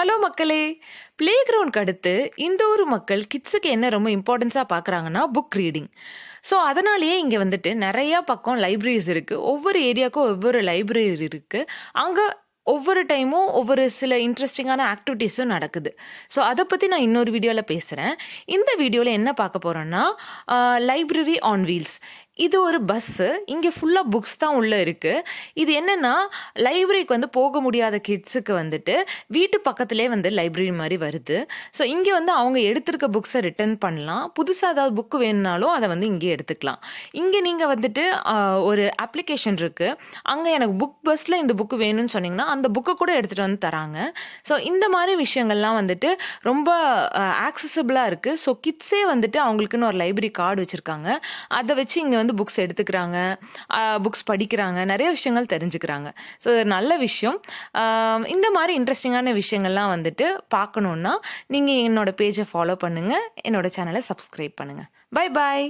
Hello மக்களே! Play கிரவுண்ட்க்கு அடுத்து இந்த ஊர் மக்கள் கிட்ஸுக்கு என்ன ரொம்ப இம்பார்ட்டன்ஸா பார்க்குறாங்கன்னா, புக் ரீடிங். ஸோ, அதனாலேயே இங்க வந்துட்டு நெறையா பக்கம் லைப்ரரீஸ் இருக்கு. ஒவ்வொரு ஏரியாவுக்கும் ஒவ்வொரு லைப்ரரி இருக்கு. அங்க ஒவ்வொரு டைமும் ஒவ்வொரு சில இன்ட்ரஸ்டிங்கான ஆக்டிவிட்டீஸும் நடக்குது. ஸோ, அத பத்தி நான் இன்னொரு வீடியோல பேசுறேன். இந்த வீடியோல என்ன பார்க்க போறோம்னா, லைப்ரரி ஆன் வீல்ஸ். இது ஒரு பஸ்ஸு. இங்க ஃபுல்லா புக்ஸ் தான் உள்ள இருக்கு. இது என்னன்னா, லைப்ரரிக்கு வந்து போக முடியாத கிட்ஸுக்கு வந்துட்டு, வீட்டு பக்கத்திலேயே வந்து லைப்ரரி மாரி வருது. ஸோ, இங்க வந்து அவங்க எடுத்திருக்க புக்ஸ ரிட்டர்ன் பண்ணலாம். புதுசா ஏதாவது புக் வேணும்னாலும் அத வந்து இங்கேயே எடுத்துக்கலாம். இங்க நீங்க வந்துட்டு ஒரு அப்ளிகேஷன் இருக்கு. அங்க எனக்கு புக் பஸ்ல இந்த புக் வேணும்னு சொன்னீங்கன்னா, அந்த புக்க கூட எடுத்துட்டு வந்து தராங்க. ஸோ, இந்த மாரி விஷயங்கள்லாம் வந்துட்டு ரொம்ப ஆக்சஸிபிளா இருக்கு. ஸோ, கிட்ஸே வந்துட்டு அவங்களுக்குன்னு ஒரு லைப்ரரி கார்டு வச்சிருக்காங்க. அத வச்சு இங்க வந்து புக்ஸ் எடுத்துக்கிறாங்க. புக்ஸ் படிக்கிறாங்க. நெறைய விஷயங்கள் தெரிஞ்சுக்கிறாங்க. ஸோ, இது நல்ல விஷயம். அ இந்த மாரி இன்ட்ரஸ்டிங்கான விஷயங்கள்லாம் வந்துட்டு பார்க்கணும்னா, நீங்க என்னோட பேஜ ஃபாலோ பண்ணுங்க. என்னோட சேனல சப்ஸ்கிரைப் பண்ணுங்க. பாய் பாய்.